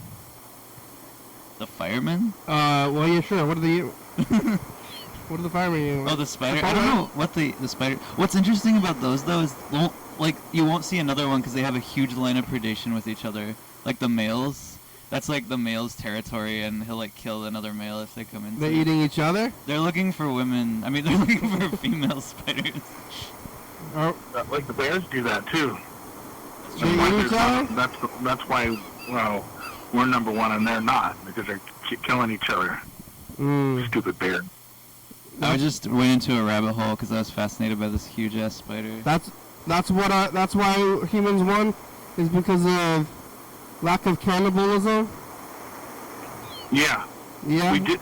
The firemen? Well, yeah, sure. What are they? What are the firemen eating? Oh, the spider. I don't know what the spider. What's interesting about those though is you won't see another one because they have a huge line of predation with each other. Like the males, that's like the male's territory, and he'll like kill another male if they come in. They're eating each other? They're looking for women. I mean, they're looking for female spiders. Like the bears do that too. They eat each other? That's why. Well. We're number one and they're not because they're killing each other. Stupid bear. I just went into a rabbit hole because I was fascinated by this huge ass spider. That's why humans won, is because of lack of cannibalism. Yeah. Yeah. We did.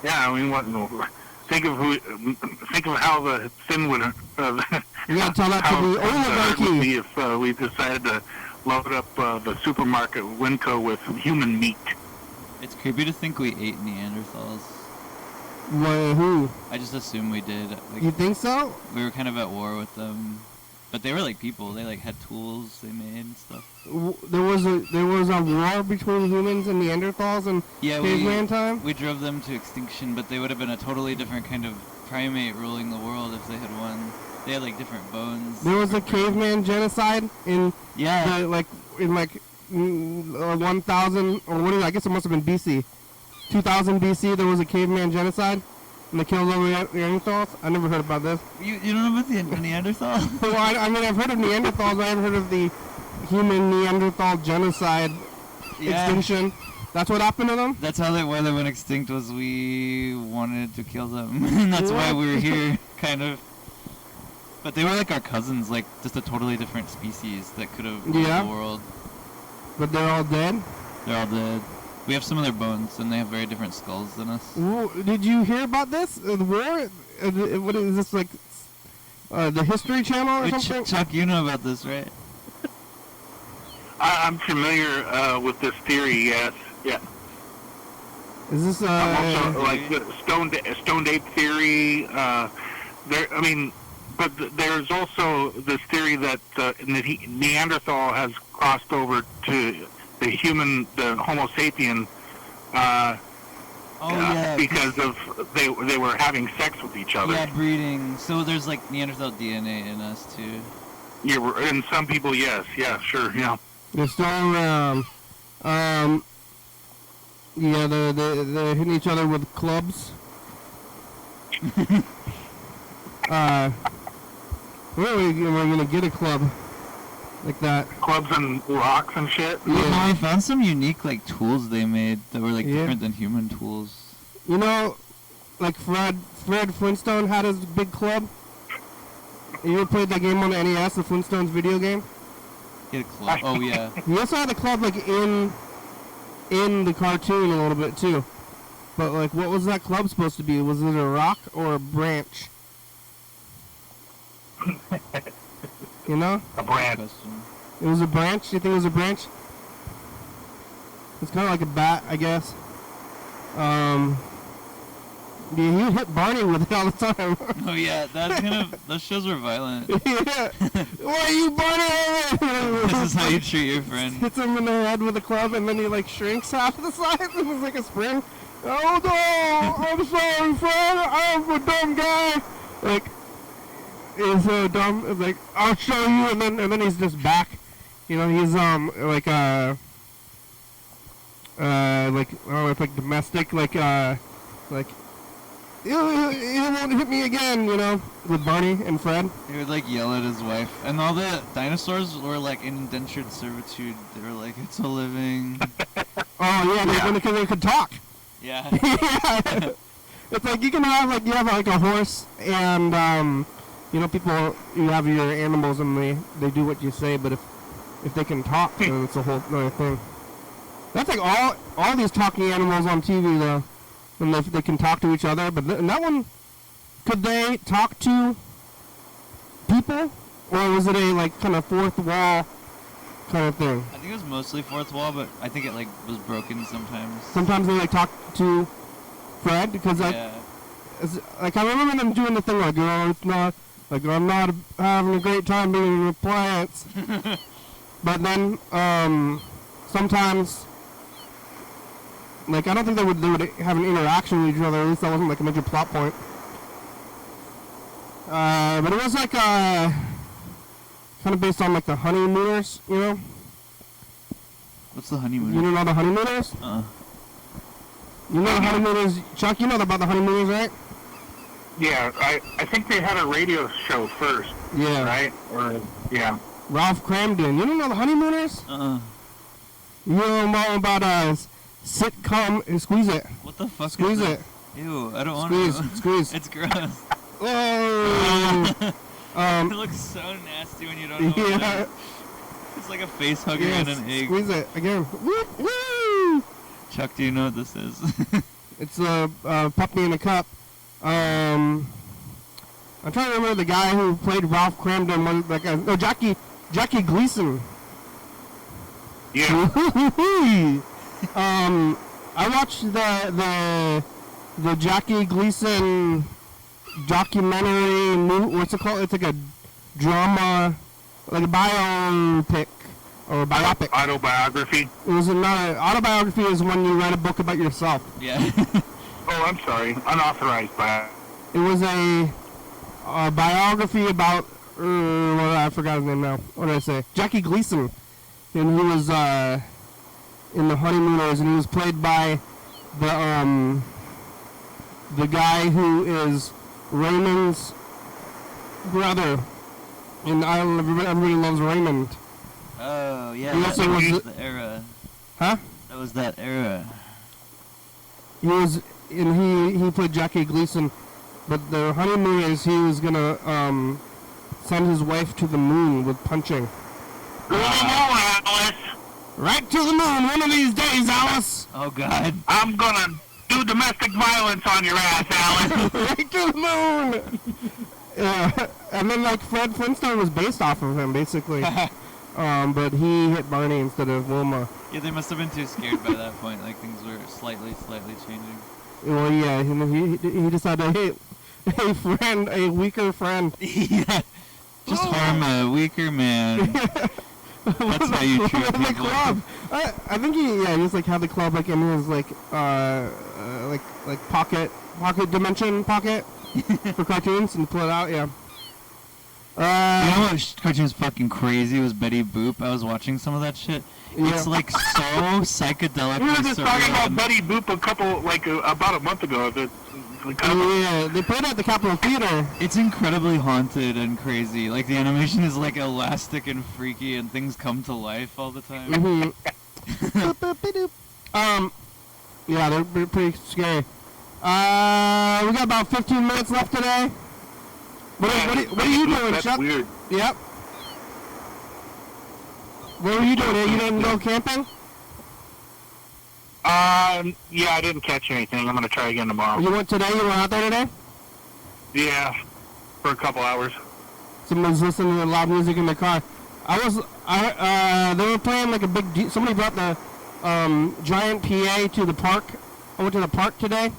Yeah. I mean, think of how the sin would. You gotta tell that to the oligarchy. If we decided to load up the supermarket Winco with human meat. It's creepy to think we ate Neanderthals. Well, who? I just assume we did. Like, you think so? We were kind of at war with them, but they were like people. They like had tools they made and stuff. There was a war between humans and Neanderthals in caveman time. We drove them to extinction, but they would have been a totally different kind of primate ruling the world if they had won. They had like different bones. There was a caveman genocide in 1000 or what is it? I guess it must have been BC. 2000 BC there was a caveman genocide and they killed all the Neanderthals. I never heard about this. You don't know about the Neanderthal? Well, I mean I've heard of Neanderthals, but I haven't heard of the human Neanderthal genocide extinction. That's what happened to them? That's why they went extinct, was we wanted to kill them. And that's why we were here, kind of. But they were like our cousins, like just a totally different species that could have ruled the world. But they're all dead? They're all dead. We have some of their bones, and they have very different skulls than us. Did you hear about this? The war? What is this, like, the History Channel or something? Chuck, you know about this, right? I'm familiar with this theory, yes. Yeah. Is this, also, like, the stoned ape theory, but there's also this theory that Neanderthal has crossed over to the Homo sapien, because of they were having sex with each other. Yeah, breeding. So there's like Neanderthal DNA in us too. Yeah, and some people, yes, yeah, sure, yeah. They're still around. Yeah, they're hitting each other with clubs. Where are we gonna get a club like that? Clubs and rocks and shit? Yeah. Well, I found some unique like tools they made that were like different than human tools. You know, like Fred Flintstone had his big club. You ever played that game on the NES, the Flintstones video game? He had a club. Oh yeah. He also had a club like in the cartoon a little bit too. But like, what was that club supposed to be? Was it a rock or a branch? You know? A branch. It was a branch? You think it was a branch? It's kind of like a bat, I guess. Yeah, he hit Barney with it all the time. Oh yeah, that's kind of, those shows were violent. Yeah. Why are you Barney? This is how you treat your friend. Hits him in the head with a club and then he like shrinks half the size. It was like a spring. Oh no! I'm sorry, friend. I'm a dumb guy. Like, he's so dumb. It's like, I'll show you, and then he's just back. You know, he's like I don't know, it's like domestic, like you won't hit me again, you know, with Barney and Fred. He would like yell at his wife, and all the dinosaurs were like in indentured servitude. They were like, it's a living. Oh yeah, because they could talk. Yeah. Yeah. It's like you have like a horse, and you know, you have your animals and they do what you say, but if they can talk, then it's a whole other thing. That's like all these talking animals on TV though, and they can talk to each other. But in that one, could they talk to people, or was it a like kind of fourth wall kind of thing? I think it was mostly fourth wall, but I think it like was broken sometimes. Sometimes they like talk to Fred because like I remember them doing the thing like, oh, it's not like I'm not having a great time being with plants. But then sometimes, like, I don't think they would have an interaction with each other. At least that wasn't like a major plot point. But it was like kind of based on like the honeymooners, you know. What's the honeymooners? You don't know the honeymooners? You know the honeymooners, Chuck? You know about the honeymooners, right? Yeah, I think they had a radio show first. Yeah. Right? Or yeah. Ralph Cramden. You don't know the honeymooners? You know more about sitcom. Squeeze it. What the fuck? Squeeze it. Ew, I don't want to. Squeeze. It's gross. Whoa. It looks so nasty when you don't know what it is. It's like a face hugger and an egg. Squeeze it again. Woo, woo. Chuck, do you know what this is? It's a puppy in a cup. I'm trying to remember the guy who played Ralph Cramden. Jackie Gleason. Yeah. I watched the Jackie Gleason documentary. What's it called? It's like a drama, like a biopic or biopic. Autobiography. It was not autobiography. Is when you write a book about yourself. Yeah. Oh, I'm sorry. Unauthorized by. It was a biography about. I forgot his name now. What did I say? Jackie Gleason, and he was in the Honeymooners, and he was played by the guy who is Raymond's brother. And everybody loves Raymond. Oh yeah. He also was the era. Huh? That was that era. He played Jackie Gleason, but the honeymoon is he was gonna send his wife to the moon with punching. Alice. Right to the moon one of these days, Alice. Oh God. I'm gonna do domestic violence on your ass, Alice. Right to the moon. Yeah, and then like Fred Flintstone was based off of him basically, but he hit Barney instead of Wilma. Yeah, they must have been too scared by that point. Like things were slightly changing. Well, yeah, he decided, hey, friend, a weaker friend. Yeah. Just harm a weaker man. That's how you treat people. The club. I think he just like had the club like in his like pocket dimension pocket for cartoons and pull it out. Yeah. You know what cartoon's fucking crazy was Betty Boop. I was watching some of that shit. Yeah. It's like so psychedelic. We were just talking about Betty Boop about a month ago. Yeah, they played it at the Capitol Theater. It's incredibly haunted and crazy. Like the animation is like elastic and freaky, and things come to life all the time. Mm-hmm. Yeah, they're pretty scary. We got about 15 minutes left today. What are you doing, That's Chuck? weird. Yep. What were you doing? You didn't go camping? Yeah, I didn't catch anything. I'm gonna try again tomorrow. You went today? You were out there today? Yeah, for a couple hours. Someone's listening to loud music in their car. They were playing like a big. Somebody brought the giant PA to the park. I went to the park today,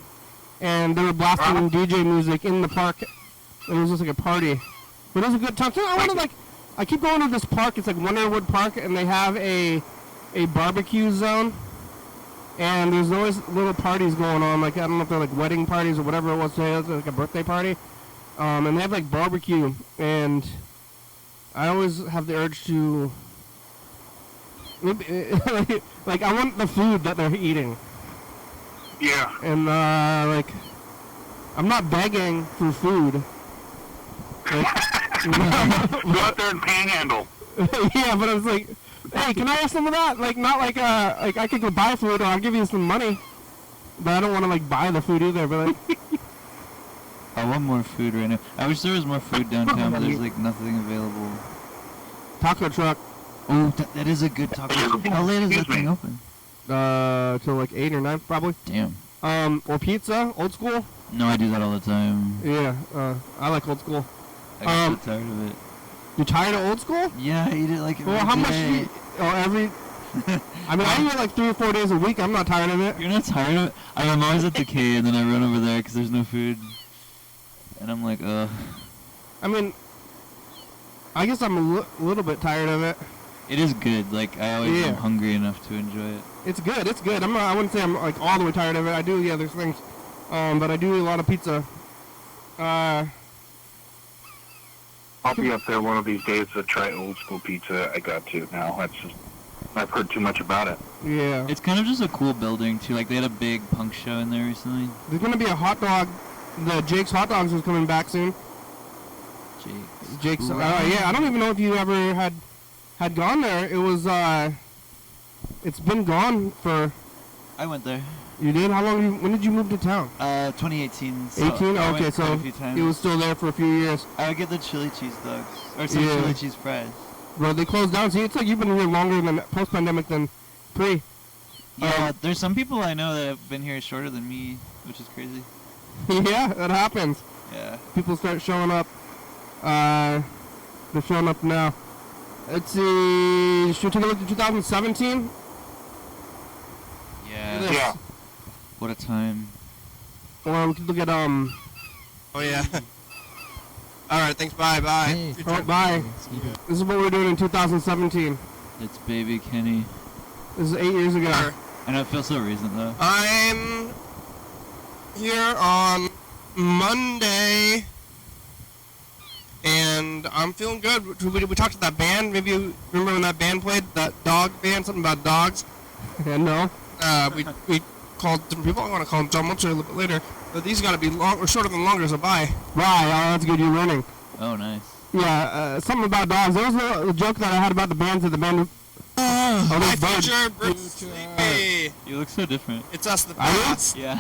and they were blasting DJ music in the park. It was just like a party, but it was a good time. I keep going to this park. It's like Wonderwood Park, and they have a barbecue zone. And there's always little parties going on, like, I don't know if they're like wedding parties or whatever it was today, it was like a birthday party. And they have like barbecue, and I always have the urge to, like I want the food that they're eating. Yeah. And I'm not begging for food. Go out there and panhandle. Yeah, but I was like, hey, can I have some of that? Like, not like I could go buy food or I'll give you some money. But I don't want to like buy the food either. But like, I want more food right now. I wish there was more food downtown, but there's like nothing available. Taco truck. Oh, that is a good taco truck. How late is that thing open? Till like 8 or 9 probably. Damn. Or pizza, old school. No, I do that all the time. Yeah, I like old school. I get so tired of it. You tired of old school? Yeah, I eat it like every Well, how much do day. you... every... I mean, I eat it like 3 or 4 days a week. I'm not tired of it. You're not tired of it? I'm always at the K, and then I run over there because there's no food. And I'm like, ugh. I mean, I guess I'm a little bit tired of it. It is good. Like, I always am hungry enough to enjoy it. It's good. It's good. I wouldn't say I'm like all the way tired of it. I do the other things. But I do eat a lot of pizza. I'll be up there one of these days to try old school pizza. I got to now. I've heard too much about it. Yeah. It's kind of just a cool building, too. Like, they had a big punk show in there recently. There's going to be a hot dog. The Jake's Hot Dogs is coming back soon. Jake's. Yeah, I don't even know if you ever had gone there. It was, it's been gone for... I went there. You did? How long? When did you move to town? 2018. So 18? Oh, okay, so it was still there for a few years. I would get the chili cheese dogs. Or some chili cheese fries. Well, they closed down. See, it's like you've been here longer than post-pandemic than pre. Yeah, there's some people I know that have been here shorter than me, which is crazy. Yeah, that happens. Yeah. People start showing up. They're showing up now. Let's see. Should we take a look at 2017? Yeah. Yeah. What a time. Or we could look at Oh yeah. All right. Thanks. Bye. Bye. Hey. Good All right, job. bye. This is what we're doing in 2017. It's baby Kenny. This is 8 years ago. Sure. I know it feels so recent though. I'm here on Monday, and I'm feeling good. We talked to that band. Maybe you remember when that band played? That dog band, something about dogs. Yeah, no. We called different people. I want to call them John Muncher a little bit later. But these got to be long or shorter than longer, so bye. Right, oh, that's good. You're learning. Oh, nice. Yeah, something about dogs. There was a joke that I had about the bands that the band... Oh, Hi, there's bird. future. Bruce Sleepy. You look so different. It's us, the I do? past. Yeah.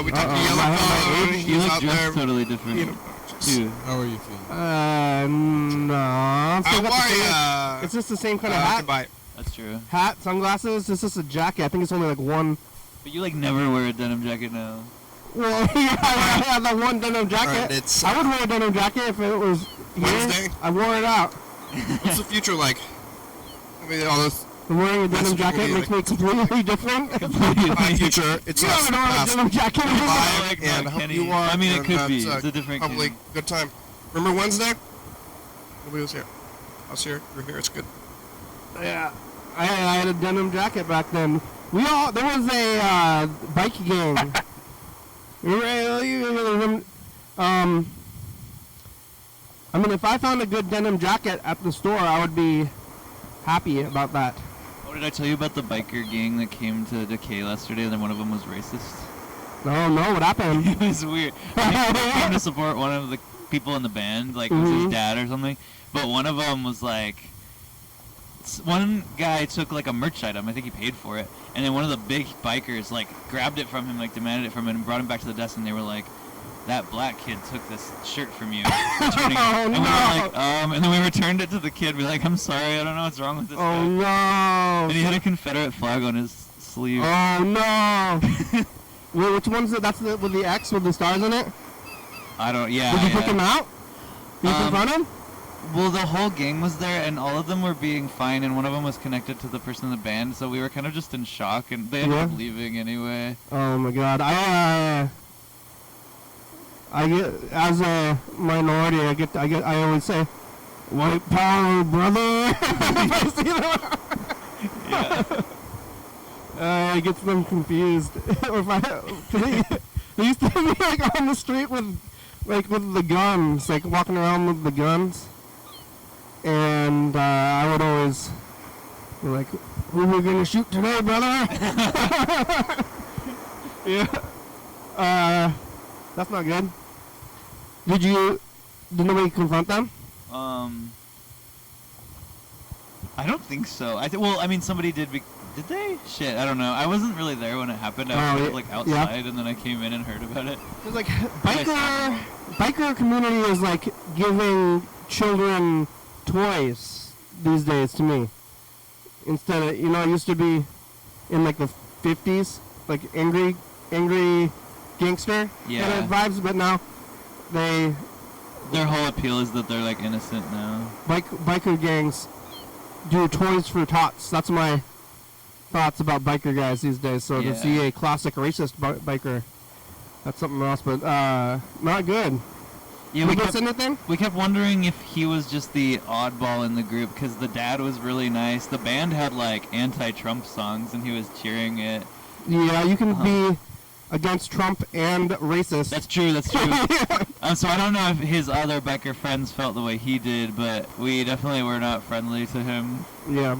We talked to Uh-oh, Yellow my Phone. age. You He's look out there. dressed totally different. You know, Dude. How are you feeling? No. I'm still How got the same- are It's just the same kind of I can hat. buy it. That's true. Hat, sunglasses. It's just a jacket. I think it's only like one. But you like never wear a denim jacket now. Well, yeah, I had that one denim jacket. Alright, it's, I would wear a denim jacket if it was here. Wednesday? I wore it out. What's the future like? I mean, all this. Wearing a denim Message jacket will makes be me completely different. Hi, future. It's You us, don't the know what a past. denim jacket is. Live, Like and Mark hope Kenny. you are. I mean, it and could that's, be. It's a different Probably Kenny. good time. Remember Wednesday? Nobody was here. I was here. You're here. It's good. Yeah, I had a denim jacket back then. There was a bike gang. I mean, if I found a good denim jacket at the store, I would be happy about that. Oh, did I tell you about the biker gang that came to Decay yesterday and then one of them was racist? No, what happened? It was weird. They came to support one of the people in the band, like it was his dad or something. But one of them was like, one guy took like a merch item. I think he paid for it, and then one of the big bikers like grabbed it from him, like demanded it from him, and brought him back to the desk. And they were like, "That black kid took this shirt from you." Returning it. Oh, And we no. were like, and then we returned it to the kid. We're like, "I'm sorry, I don't know what's wrong with this Oh guy." no! And he had a Confederate flag on his sleeve. Oh no! Wait, which one's it? That's the with the X with the stars in it? I don't. Yeah. Did you yeah. pick him out? Did you confront him? Well, the whole gang was there, and all of them were being fine, and one of them was connected to the person in the band, so we were kind of just in shock, and they ended up leaving anyway. Oh my God! I get, as a minority, I always say, "White power, brother." If I see them, Yeah. it gets them confused. Or if they used to be like on the street with the guns, like walking around with the guns. And I would always be like, "Who are we gonna shoot today, brother?" Yeah. That's not good. Did nobody confront them? I don't think so. Well, I mean, somebody did. Did they? Shit, I don't know. I wasn't really there when it happened. I was like outside, and then I came in and heard about it. It's like biker community is like giving children toys these days to me. Instead of, it used to be in like the 50s, like angry gangster kind of vibes, but now their whole appeal is that they're like innocent now. Biker gangs do toys for tots. That's my thoughts about biker guys these days. So to see a classic racist biker, that's something else, but not good. Yeah, we kept wondering if he was just the oddball in the group, because the dad was really nice. The band had like anti-Trump songs, and he was cheering it. Yeah, you can be against Trump and racist. That's true. So I don't know if his other biker friends felt the way he did, but we definitely were not friendly to him. Yeah.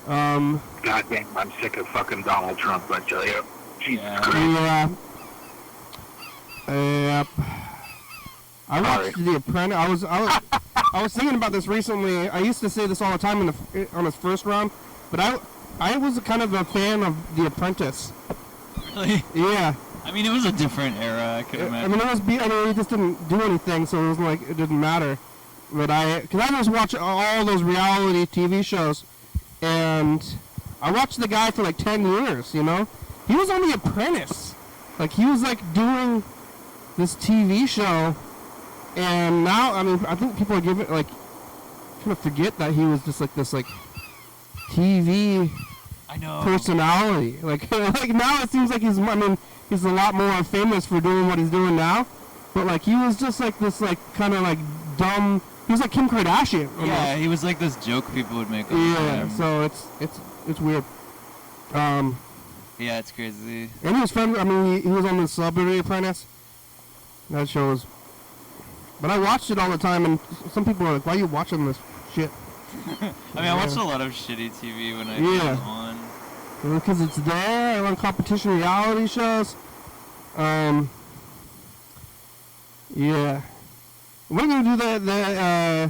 God damn, I'm sick of fucking Donald Trump, I tell you. Jesus Christ. Yeah. Yep. I watched The Apprentice. I was thinking about this recently. I used to say this all the time on his first round, but I was kind of a fan of The Apprentice. Really? Yeah. I mean, it was a different era, I could imagine. He just didn't do anything, so it was like it didn't matter. But because I just watch all those reality TV shows, and I watched the guy for like 10 years. He was on The Apprentice. Like he was like doing this TV show. And now, I think people are kind of forget that he was just like this, TV personality. Like now it seems like he's a lot more famous for doing what he's doing now. But he was just like this, kind of dumb. He was like Kim Kardashian. Yeah, he was like this joke people would make. Yeah, so it's weird. Yeah, it's crazy. And he was friends. He was on the Celebrity Apprentice. That show was. But I watched it all the time, and some people are like, "Why are you watching this shit?" I watched a lot of shitty TV when I was on. Because it's there. I run competition reality shows. Yeah. What are you gonna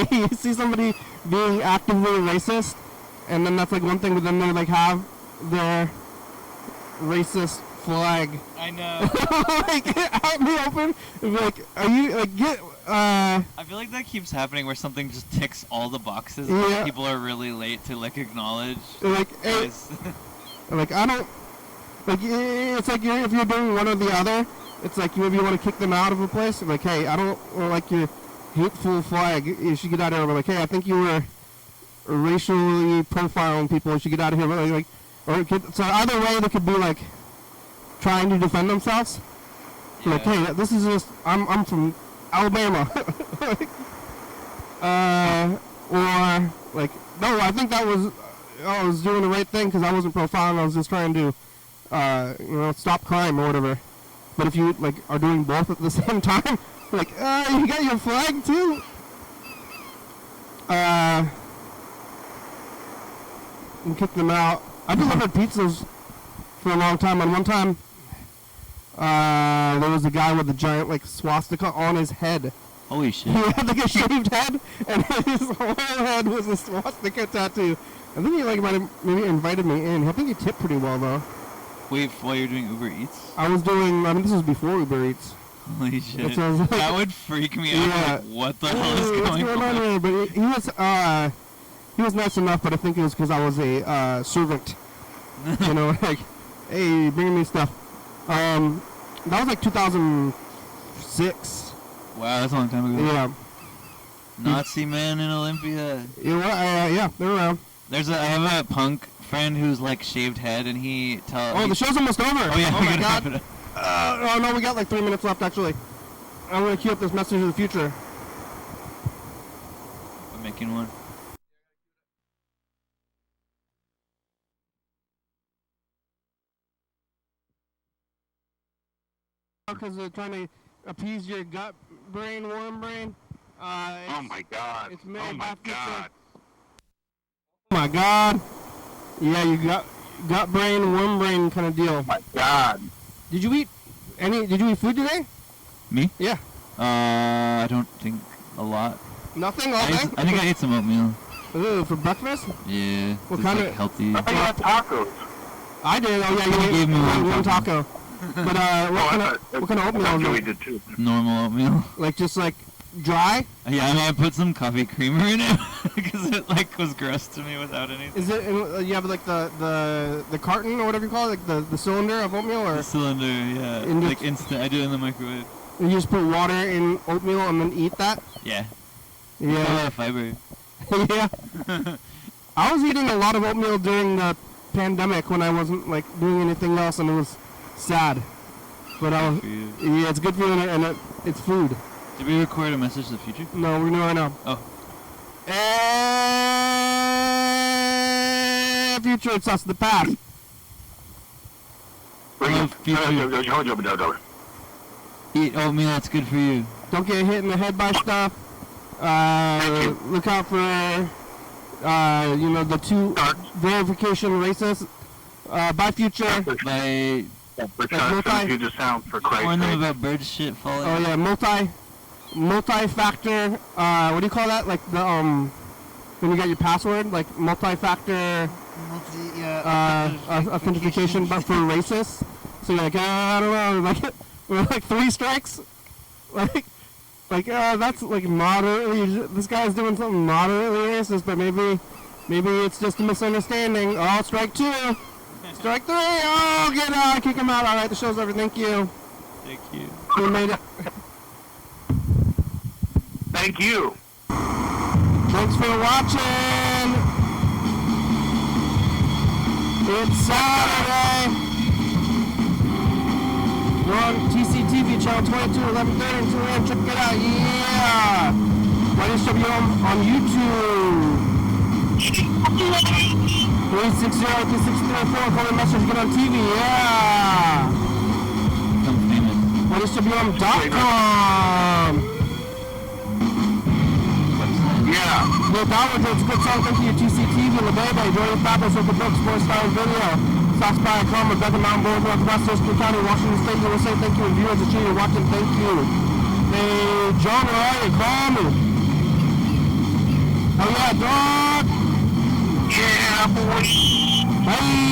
do you see somebody being actively racist, and then that's like one thing, but then they like have their racist flag. I know. Like out in the open, and be like, are you like get? I feel like that keeps happening where something just ticks all the boxes. Yeah. But people are really late to like acknowledge. Like, hey, like I don't. Like it's like if you're doing one or the other, it's like maybe you want to kick them out of a place. Like, hey, I don't like your hateful flag. You should get out of here. But like, hey, I think you were racially profiling people. You should get out of here. But like, or it could, so either way, they could be like trying to defend themselves. Yeah. Like, hey, this is just I'm from Alabama. Or like, no, I think that was I was doing the right thing because I wasn't profiling. I was just trying to stop crime or whatever. But if you like are doing both at the same time, like, you got your flag too. And kick them out. I delivered pizzas for a long time, and one time, there was a guy with a giant like swastika on his head. Holy shit. He had like a shaved head, and his whole head was a swastika tattoo. I think he like maybe invited me in. I think he tipped pretty well though. Wait, while you're doing Uber Eats? I was doing. I mean, this was before Uber Eats. Holy shit. Which was like, that would freak me out. Yeah. Like, what the hell is What's going on? here? But he was nice enough. But I think it was because I was a servant. You know, like, hey, bringing me stuff. That was like 2006. Wow, that's a long time ago. Yeah. Nazi man in Olympia. You know what? Yeah, they're around. I have a punk friend who's like shaved head, and he tells. Oh, the show's almost over. Oh yeah, oh we my gotta God. wrap it up. Oh no, we got like 3 minutes left actually. I'm gonna queue up this message of the future. I'm making one. Because they're trying to appease your gut brain, worm brain. Oh my God. It's made Oh my by future. God. Oh my God. Yeah, you got gut brain, worm brain kind of deal. Oh my God. Did you eat food today? Me? Yeah. I don't think a lot. Nothing all I day? think I ate some oatmeal. Ooh, for breakfast? Yeah. What it's kind like of- healthy? I got tacos. I did. Oh yeah, You you gave me one taco. But what kind of oatmeal That's is what we it? did too. Normal oatmeal. Like just like dry? Yeah, I mean, I put some coffee creamer in it because it like was gross to me without anything. Is it? You have like the carton or whatever you call it, like the cylinder of oatmeal, or The cylinder, yeah. In the- Like instant. I do it in the microwave. you just put water in oatmeal and then eat that? Yeah. A lot Yeah. of fiber. Yeah. I was eating a lot of oatmeal during the pandemic when I wasn't like doing anything else, and it was sad. But I was, For you. yeah, it's good for you, and it's food. Did we record a message to the future? No, we're doing it right now. Oh. Future, it's us, the past. Hello, future. Eat oatmeal, that's good for you. Don't get hit in the head by stuff. Look out for, the two verification racists. By future. By You just sound for Christ's warn them sake. about bird shit falling. Oh yeah, multi-factor. What do you call that? Like the when you got your password, like multi-factor authentication, but for racists. So you're like, I don't know, like 3 strikes, like that's like moderately. This guy's doing something moderately racist, but maybe it's just a misunderstanding. Oh, strike 2, strike 3. Oh, get out, kick him out. All right, the show's over. Thank you. Thank you. We made it. Thank you. Thanks for watching. It's Saturday. We're on TCTV channel 22, 11:30 and 2 a.m. Check it out. Yeah. YDHWM on YouTube. 360-3634. Call me message. Get on TV. Yeah. Become famous. YDHWM.com. Yeah. Bill Downward, it's a good song. Thank you, TCTV, La Bebe, Jordan Fabulous, Open Books, 4-star video. South Spy, Comma, Becker Mountain Boys, Northwest, Thurston County, Washington State, USA. Thank you, and viewers that you're watching, thank you. Hey, John, where are you? Call me. Oh yeah, dog. Yeah, boy. Bye.